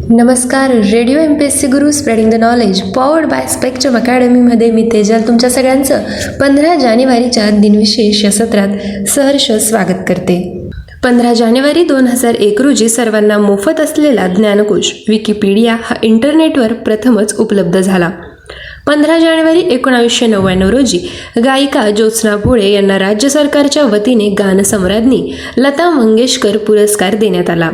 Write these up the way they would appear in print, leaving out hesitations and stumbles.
नमस्कार. Radio MPSC Guru spreading the knowledge powered by spectrum अकॅडमीमध्ये मी तेजल तुमच्या सगळ्यांचं 15 जानेवारीच्या दिनविशेष या सत्रात सहर्ष स्वागत करते. 15 जानेवारी 2001 रोजी सर्वांना मोफत असलेला ज्ञानकोश विकिपीडिया हा इंटरनेटवर प्रथमच उपलब्ध झाला. 15 जानेवारी 1999 रोजी गायिका ज्योत्स्ना भोळे यांना राज्य सरकारच्या वतीने गानसम्राज्ञी लता मंगेशकर पुरस्कार देण्यात आला.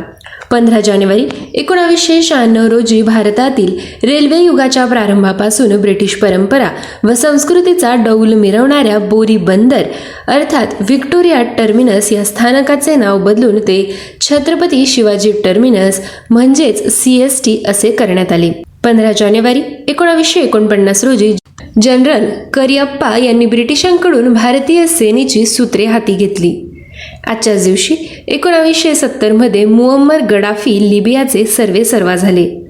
15 जानेवारी 1996 रोजी भारतातील रेल्वे युगाच्या प्रारंभापासून ब्रिटिश परंपरा व संस्कृतीचा डौल मिरवणाऱ्या बोरी बंदर अर्थात व्हिक्टोरिया टर्मिनस या स्थानकाचे नाव बदलून ते छत्रपती शिवाजी टर्मिनस म्हणजेच CST असे करण्यात आले. 15 जानेवारी 1949 रोजी जनरल करिअप्पा यांनी ब्रिटिशांकडून भारतीय सेनेची सूत्रे हाती घेतली. आजच्याच दिवशी 1970 मध्ये मुअम्मर गडाफी लिबियाचे सर्वेसर्वा झाले.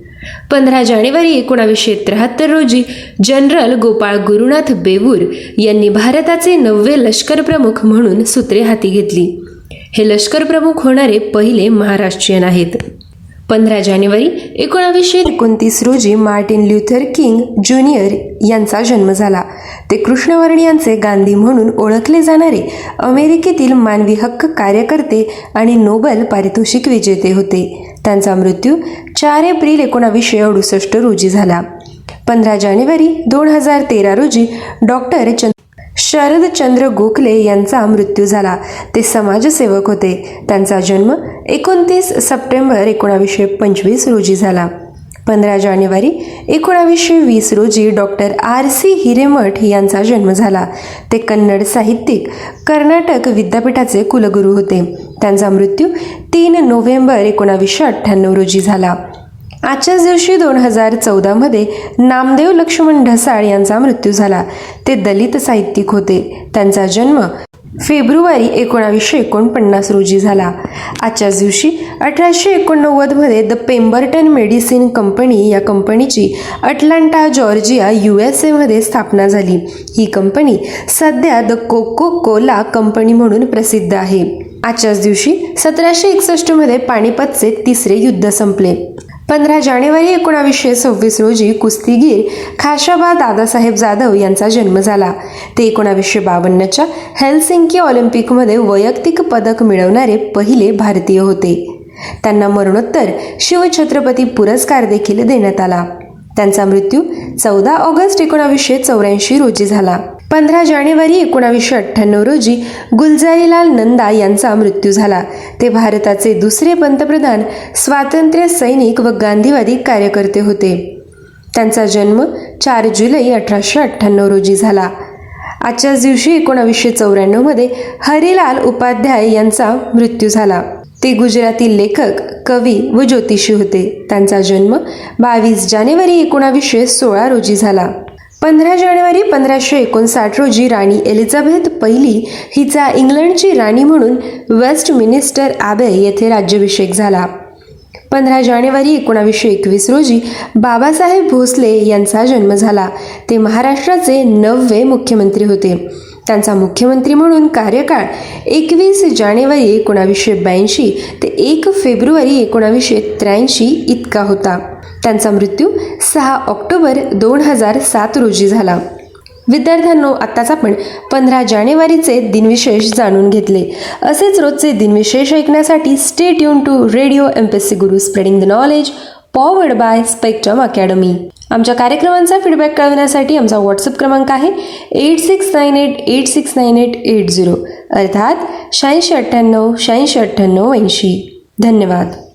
15 जानेवारी 1973 रोजी जनरल गोपाळ गुरुनाथ बेवूर यांनी भारताचे 9वे लष्कर प्रमुख म्हणून सूत्रे हाती घेतली. हे लष्कर प्रमुख होणारे पहिले महाराष्ट्रीयन आहेत. 15 जानेवारी 1929 रोजी मार्टिन ल्यूथर किंग ज्युनियर यांचा जन्म झाला. ते कृष्णवर्णियांचे गांधी म्हणून ओळखले जाणारे अमेरिकेतील मानवी हक्क कार्यकर्ते आणि नोबेल पारितोषिक विजेते होते. त्यांचा मृत्यू 4 एप्रिल 1968 रोजी झाला. 15 जानेवारी 2013 रोजी डॉक्टर शरदचंद्र गोखले यांचा मृत्यू झाला. ते समाजसेवक होते. त्यांचा जन्म 29 सप्टेंबर 1925 रोजी झाला. 15 जानेवारी 1920 रोजी डॉक्टर RC हिरेमठ यांचा जन्म झाला. ते कन्नड साहित्यिक, कर्नाटक विद्यापीठाचे कुलगुरू होते. त्यांचा मृत्यू 3 नोव्हेंबर 1998 रोजी झाला. आजच्याच दिवशी 2014 मध्ये नामदेव लक्ष्मण ढसाळ यांचा मृत्यू झाला. ते दलित साहित्यिक होते. त्यांचा जन्म फेब्रुवारी 1949 रोजी झाला. आजच्याच दिवशी 1889 मध्ये द पेम्बरटन मेडिसिन कंपनी या कंपनीची अटलांटा जॉर्जिया USA मध्ये स्थापना झाली. ही कंपनी सध्या द कोको कोला कंपनी म्हणून प्रसिद्ध आहे. आजच्याच दिवशी 1761 मध्ये पानिपतचे तिसरे युद्ध संपले. 15 जानेवारी 1926 रोजी कुस्तीगीर खाशाबा दादासाहेब जाधव यांचा जन्म झाला. ते 1952च्या हेल्सिंकी ऑलिम्पिकमध्ये वैयक्तिक पदक मिळवणारे पहिले भारतीय होते. त्यांना मरणोत्तर शिवछत्रपती पुरस्कार देखील देण्यात आला. त्यांचा मृत्यू 14 ऑगस्ट 1984 रोजी झाला. 15 जानेवारी 1998 रोजी गुलजारीलाल नंदा यांचा मृत्यू झाला. ते भारताचे दुसरे पंतप्रधान, स्वातंत्र्य सैनिक व गांधीवादी कार्यकर्ते होते. त्यांचा जन्म 4 जुलै 1898 रोजी झाला. आजच्याच दिवशी 1994 मध्ये हरिलाल उपाध्याय यांचा मृत्यू झाला. ते गुजराती लेखक, कवी व ज्योतिषी होते. त्यांचा जन्म 22 जानेवारी 1916 रोजी झाला. 15 जानेवारी 1559 रोजी राणी एलिझाबेथ पहिली हिचा इंग्लंडची राणी म्हणून वेस्टमिनिस्टर आबे येथे राज्याभिषेक झाला. 15 जानेवारी 1921 रोजी बाबासाहेब भोसले यांचा जन्म झाला. ते महाराष्ट्राचे 9वे मुख्यमंत्री होते. त्यांचा मुख्यमंत्री म्हणून कार्यकाळ 21 जानेवारी 1982 ते 1 फेब्रुवारी 1983 इतका होता. त्यांचा मृत्यू 6 ऑक्टोबर 2007 रोजी झाला. विद्यार्थ्यांनो, आत्ताच आपण 15 जानेवारीचे दिनविशेष जाणून घेतले. असेच रोजचे दिनविशेष ऐकण्यासाठी stay tune to radio MPSC Guru spreading the knowledge powered by Spectrum Academy. आमच्या कार्यक्रमांचा फीडबॅक कळवण्यासाठी आमचा व्हॉट्सअप क्रमांक आहे 8698869880 अर्थात 8698 869880. धन्यवाद.